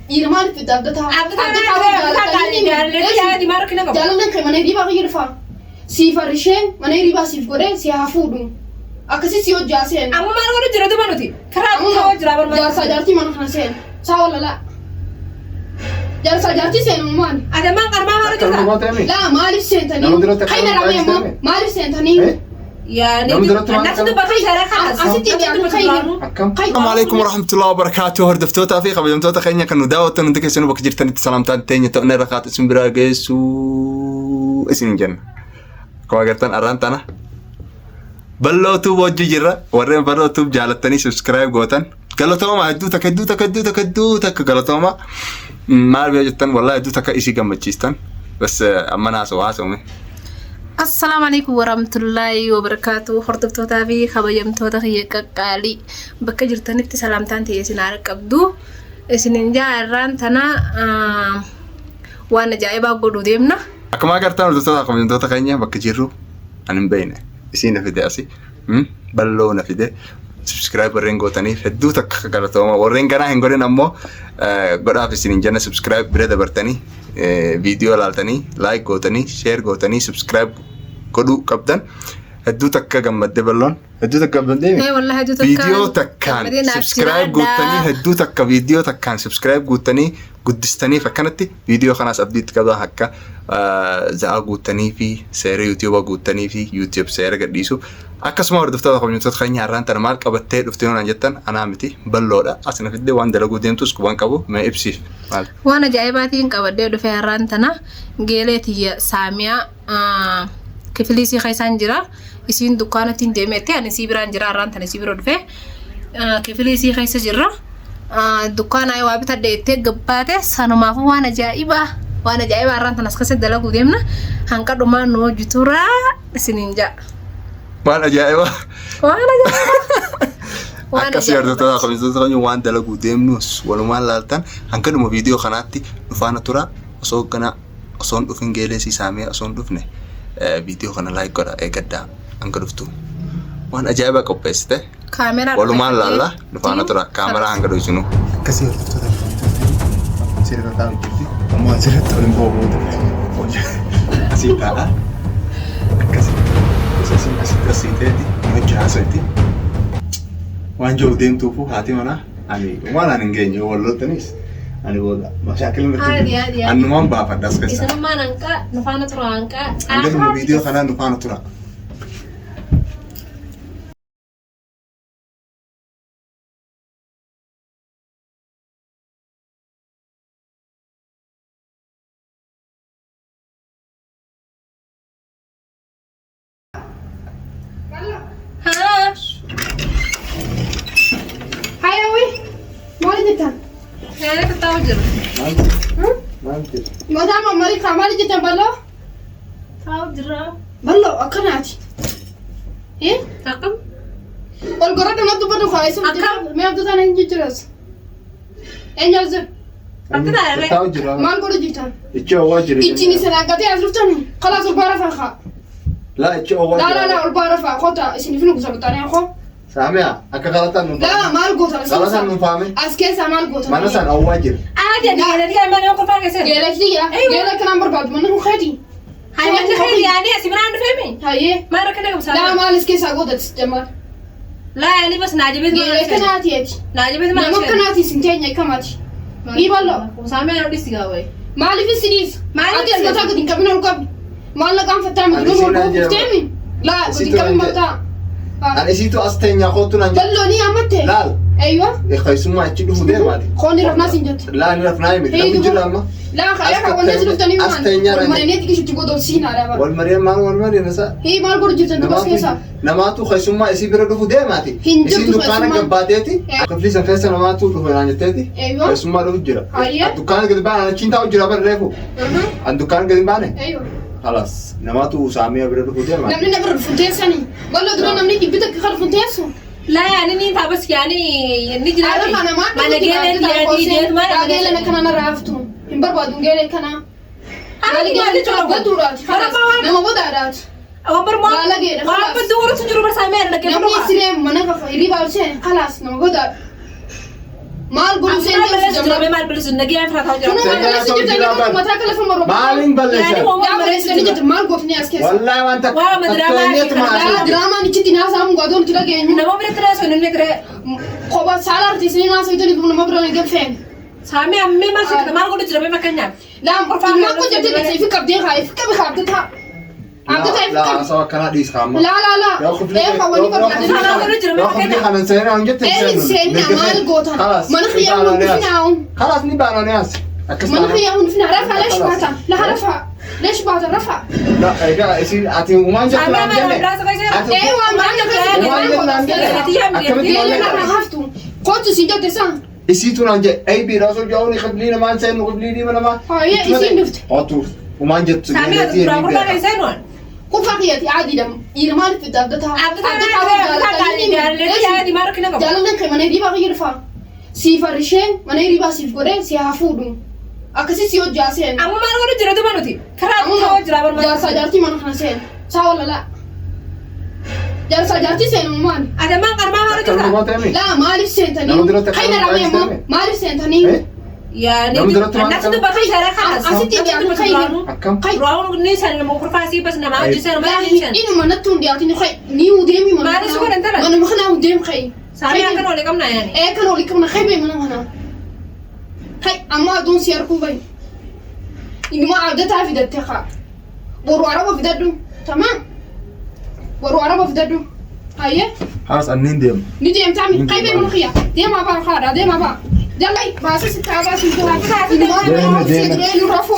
يرمال في دبتها جالنا كمان يريبا غيرفا سيفرشين من يريبا سيف غوري سيافودو أكسي سيو جاسين أما ما نقول جرا ده منوتي كرام جرا برا جالسة جارتي من خنسين ساولا لا جالسة جارتي سين مان ada mang karma harus kita لا ما أعرف سنتني خينا رامي ما أعرف سنتني يعني الناس تبغى تشارك السلام عليكم ورحمة الله وبركاته. هردفتوتا في خبيمتوتا خينيا كانوا داوت ندك سنو بكجرتني سلامتان تاني تؤني رقات اسم براغيسو اسم جنة كواغرتان أرانتانا بلو توب وجه جرا ورين بلو توب جالتني سبسكرايب غوتن قالتوما هدوتك قالتوما ما بيجتن والله هدوتك إشي جمتشيستن بس أما ناس واسومي. السلام عليكم ورحمة الله وبركاته. هردفتوتا في خبيمتوتا هي كقالي بكجرتني سلامتان تي سنارك أبدو سننجا أرانتانا وانا جايبا قدو ديمنا أكما قرتان هردفتوتا خبيمتوتا خينيا بكجرو أنا مبينه isiina fide asi balloona fide subscribe warreen gootaniif hedduu takka galatooma warreen ganaa hin godhin ammoo godhaaf isinin janna subscribe bira dabartanii viidiyoo laaltanii like gootanii share gootanii subscribe godhuu qabdan hedduu takka gammadde balloon hedduu takka gammadde viidiyoo takkaan subscribe gootanii hedduu takka viidiyoo takkaan subscribe gootanii guddistanii fakkanatti viidiyoo kanaas abdiitti qabaa akka za'a guutanii fi seera YouTube guutanii fi YouTube seera gadhiisu akkasuma hordoftoota koomintota keenya har'aan tana maal qabattee dhuftee naan jettan anaa miti balloodha asina fidde waan dalaguu deemtus quban qabu mee ibsiif maal waan ajaa'ibaatiin qabadee dhufee har'aan tana geeleetiyya saamiyaa kifiliisii keessaan jira isiin dukkaanatti deemeetti ani sii biraan jira har'aan tana sii bira dhufee kifiliisii keessa jirra dukkaana ay waa bitadde itti gabbaate sanumaaf waan ajaa'ibaa har'aan tana as keessatti dalaguu deemna hanqa dhumaan nu hojjetura isiniin jaa waan ajaa'ibaa akkasii hordoftoota koomintota keenya waan dalaguu deemnus walumaan laaltan hanqa dhuma viidiyoo kanaatti dhufaana tura osoo dhufin geeleesii saamee osoo dhufne viidiyoo kana like godha eegaddaa hanqa dhuftu waan ajaa'ibaa qopheessite walumaan laalla dhufaana tura kaameraa hanga dhoysinu akkasii hordoftoota sirra taa'u jirti ammoo asirratti waliin boobuutu asii ta'a akkasii asitti asiiteeti hojii haasa'itti waan jiru deemtuufu haati manaa ani waan ani hin geenye wallottanis ani booda mashaakil mirti annumaan baafadha as keessa isanumaan hanqa dhufaana tura hanqa hanga viidiyoo kanaan dhufaana tura. أنا كتاوجر. ما دام أمريكا ما لقيت بلو. تاوجر. بلو أكناتي. إيه؟ أكم. والقرآن ما تبغى خايس. أكم. ما يبدو ثاني يجي جرس. إنجاز. أكنات. تاوجر. ما نقول جيتان. إيش هو واجر. إيشني سلاكتي أزرفتني. خلاص البارفة خا. لا إيش هو واجر. لا البارفة خطأ إيشني فينو كسبتني أخو. سامع أكغلطان نفهم. لا ما القوتر. غلطان نفهمه. أسكيس ما القوتر. ما نسأل أو واجر. عادي أنا دي ما نقول فاكس. جالك دي جالك أنا برباد منه خدي. هاي ما تخيل يعني أسمع عنه فهمي. هاي. ما ركنا بس. لا ما الاسكيس أقول تستمر. لا يعني بس ناجبت ما. جالك ناتي. ناجبت ما. ما ممكن ناتي سنتين يكملش. يبالله. وسامع أنا بدي سجاوي. ما لي في السديس. ما لي أنت اسمه تاخذ إنك من القبل. ما لك عم فتام بدون القبل تامي. لا بدي كمل متى. أنا سيتو أستنى خطونا. دلوني أمتى. لا. أيوة. إخوي ما تجيبوا فدير ماتي. خوني رفنا سنجت. لا أنا رفنا يمي. لا بيجي أما. لا خيرها ولا زلوا تاني مان. والمرينات كيش تجيبوا دولسين على بال. والمريم ما والمريم نسا. هي ما البرج جدا بس كيسا. نماتو خيسو ما إسي بيردو فدير ماتي. إسي دكانة جبادتي. كفلي سنفسنا نماتو دكانة جتتي. أيوة. خيسو ما له جرا. أيوة. الدكانة قد بان أنا كنت أوجرا بالريفو. الدكانة قد بانه. أيوة. خلاص نماتو سامية بيردو فدير ماتي. نمني نبرد فنتيسني. والله درا نمني كبيتك خلف فنتيسو. لا يعني ني بس يعني نجي أنا ما نجي يعني ما نجي لنا كنا نرافته بربادون جيلي كنا أنا اللي جالي دورات خلاص نما بدارات أمبر ما لا جيلي ما بدور تجربة سامير لكن نمني سليم منك خيري بالشيء خلاص نما بدار Maal godhu Amma balleessu jira maal balleessu nagaan firataa jira. Kun balleessu jirta mataa kala fama roba. Maalin balleessa? Yaa balleessu jirta maal godhu ni as keessa. Wallahi wanta. Waa madramaa Drama ni chitti naa saamu godhu ni dhageenyu. nama bira tira sun inni gire Qoba saala artiisni naa saytani kun nama bira ni gafeen. saamee ammee maal sitti maal godhu jira mee fakkeenyaaf. Laam ilmaa ko jirti ni sayfi qabdee haa ifi qabi haa abdata. Abdata ifi La qabi. sawa kana dhiis kaama. La. Hawani qabdee. Maal godhu jira mee Yoo kufli fakkeenyaaf. kanan seenaa hin jette Seenna maal gootan. Mana khiyyaa hundi finaawu. خلاص نبقى ناس Mana khiyyaa hundi finaa rafa leesh baata. La rafa. Leesh baata rafa. لا يا يصير أتي وما جت Saamee maal biraasa keessaa. Ee waan maal geele na haftu. Kootu si jette san. يصير نانجي أي بيراسو جاوني قبلينا ما نسين قبليني ولا ما هاي يصير نفت. أطول وما جت Saamee dura gurra keessaa nuun. Kun fakkiyati adii dam. Irmaan fi abdata. Yaadi maal rakkina qabu. Jaalalleen kee mana hiribaa kan jirfa. Siif arishee mana hiribaa siif godhee si haa fuudhu. Akkasii si hojjaa seen. Amma maal godhu jira duba nuti. Karaa dhufaa jira barbaadu. Jaarsaa jaartii mana kana seen. Saa walala. Jaarsaa jaartii seen uumaan. Adamaan qarmaa maal hojjeta. Laa maaliif seentanii? Kayna dhamee immoo maaliif seentanii? Yaani nafsi dubbatu isaanii kanas. Asitti dhiyaatu kayni. أكم Raawun ni san nama kurfaasii bas nama hojjetan maal hin san. Inuma nattu hin dhiyaatin kay ni udeemi mana. Maaliif si godhan tala? Mana kana udeem kay. Saamee akka noole qabna yaani. Kan oli qabna kay bay mana kana. Kay amma aduun si harkuu bay. Inuma abdataa fidatte kaa. Boru araba fidadhu. Tamam. Boru araba fidadhu. Hayyee. خلاص أنين ديم Ni deemtaa mi? Kay bay mana kiyya. Deemaa baa kaadhaa deemaa baa. Jalai baasa si taabaa si jira.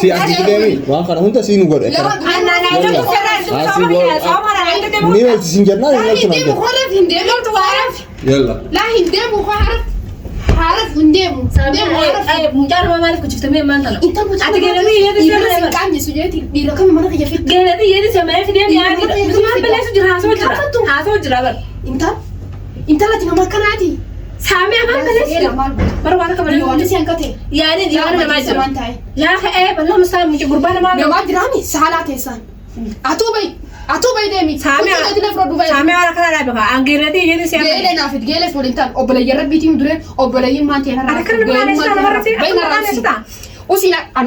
في أحد ديمي وآخر هنتا سينو قول مين تسنجرنا يلا لا هندمو عارف هندمو Mucaan maaliif kuchiftamee maanta la? انت Ati geelanii yeedii seemaa. كان سجيتي بيرو كم مره يفيد Geelanii yeedii seemaa fi deemee yaadi. Mucaan maal balleessu jira haasoo jira. Haasoo jira bar. انت لا تنام كنادي Saamee maal balleessu. Bar waan akka malee يواني سيانكتي yaadi namaa jira. Yaa ka'ee bal'aa musaa mucaa gurbaa namaa. نما درامي سالات انسان اتوبي ديمي Saamee waan akka dhaabee kaa angeelanii yeedii seemaa. geele naafit geele fulintaan obboleeyyan rabbiitiin dureen obboleeyyin maanteen har'a Ana kan maal isa nama irratti akka isa. usina an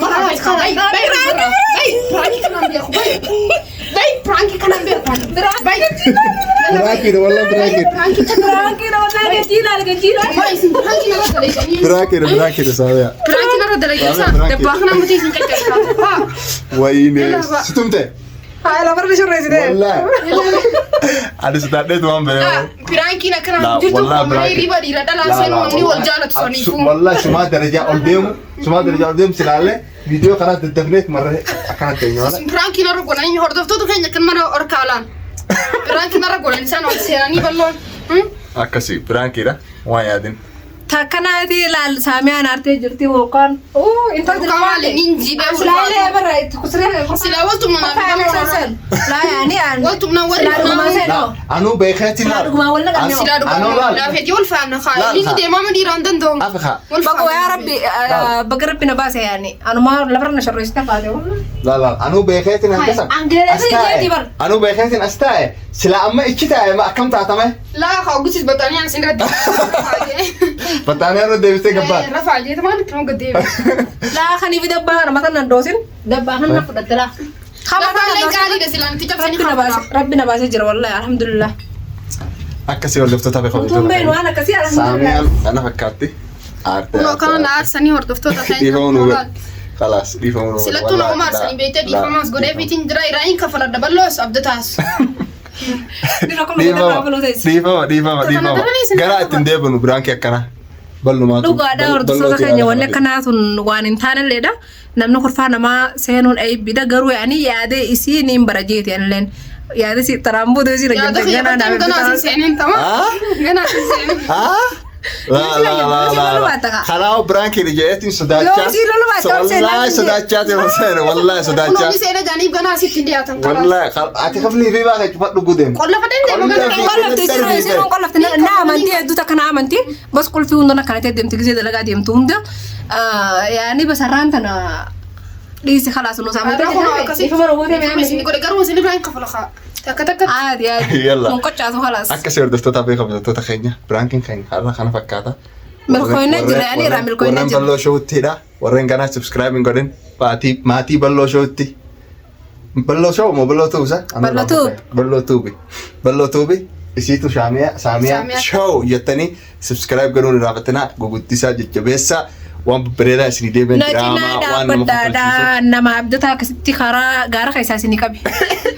mara prank kanan beeku براكر والله براكر Kira wallaahi gajiidhaan gajiidhaan. براكر سويا وين ستمتع Haala barri shurreessitee. والله أنا ستعديت وان بيا Piraankiin akkana لا، jirtu والله mana براكر. riba dhiira dhalaa seen namni wal jaalatu saniifu. والله شما درجة قدام شما درجة قدام سلالة فيديو قناة الدفنيت مرة أكانت تنيونا Piraankiin arra godhan hordoftoota keenya kan mana orkaalaan. Piraankiin arra godhan isaan ol seenanii balloon. أكسي براكر وين يادين Takkanaati ilaal saamiyaan aartee jirti yookaan intalli Kawaalin inji Silaalee bara itti kusiree Silaa waltumna naaf laa yaani aan waltumna Silaa لا أنا بيخاتي لا dhugumaa wal naqamne Silaa dhugaa laafeetii wal faana kaa inni deemama dhiiraan danda'u. أفخا Bago yaa rabbi baga rabbi na baase yaani anumaa lafarna shorreessita faate لا لا أنا بيخاتي نكسر Angeelatti jeeti bar أنا بيخاتي أستاء سلا أما إكتاء ما أكمل تعتمه laa kaa ogusis bataanii aan sin raddi. فتاني أنا ديفستي كبار Rafaa jeeta maal kan gaddeebi. laa kaniif dabbaa kana matan nan doosin dabbaa kana na fudhatte laa Lafaallee gaariidha silaan itti cabsanii hafaadha. rabbi na baasee jira wallahi alhamdulillah أكسي ولا فتاة بخوف utuun beenu waan akkasii alhamdulillah سامي أنا فكرتي Kunoo kana na aarsanii hordoftoota ديفون خلاص ديفون Silattuu na umaarsanii beektee dhiifamaas godhee fiitiin jira iraayin kafaladha balloos abdataas. dina kuma dabaa bulootees ديفون قرأت تندبن برانكي أكنا بلو dhugaadha hordoftoota keenya wanni akkanaa sun waan hin taanelleedha namni kurfaa namaa seenuun eebbidha garuu yaani yaadee isii niin bara jeeti anilleen yaade si taraambuu deesii Yaada fayyadamuun ganaa si seeneen tama. Ganaa si seeneen. لا خلاص برانكي رجعتي صداقة والله صداقة والله Kunoo صداقة ni seena jaaniif ganaa sitti dhiyaatan. والله أتخافني في بعض أجمع قدام Qolla fadeen deema ganaa. qolofte sirreessinuun qolofte na amantii hedduuta kana amantii bas qulfii hundana kanatee deemte gisee dalagaa deemtu hunda yaani basarraan tana dhiisi khalaas nu saamte Kunoo akkasii isin godhe garuu isin irraa hin kafala kaa. Takka takka. aadi aadi يلا mun qochaatu khalaas أكسر دفتة تابي خبزة تتخيني برانكين خين هذا خنا فكاتا Milkoina jira ani ra milkoina warren jira. ballo showtti da warren kana subscribe godin maatii ballo showtti ballo show mo ballo tuusa ballo tuubi isitu saamiya show jettanii subscribe godhuun irraafatina guguddisaa jajjabeessaa waan babbareedaa isinii deebiin diraamaa waan nama badhaadhaa nama abdataa akkasitti karaa gaara keessaa isinii qabe.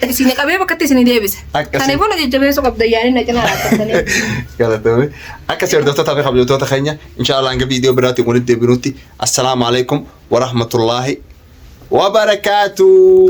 Isinii qabee bakkatti isinii deebisa. Kanaafuu na jajjabeessuu qabda yaaniin na cinaa dhaabbatanii. galatoomi akkasii hordoftoota fi kabajamtoota keenya inshallah hanga viidiyoo biraatti walitti deebinutti assalaamu alaikum wa rahmatullaahi wa barakaatuh.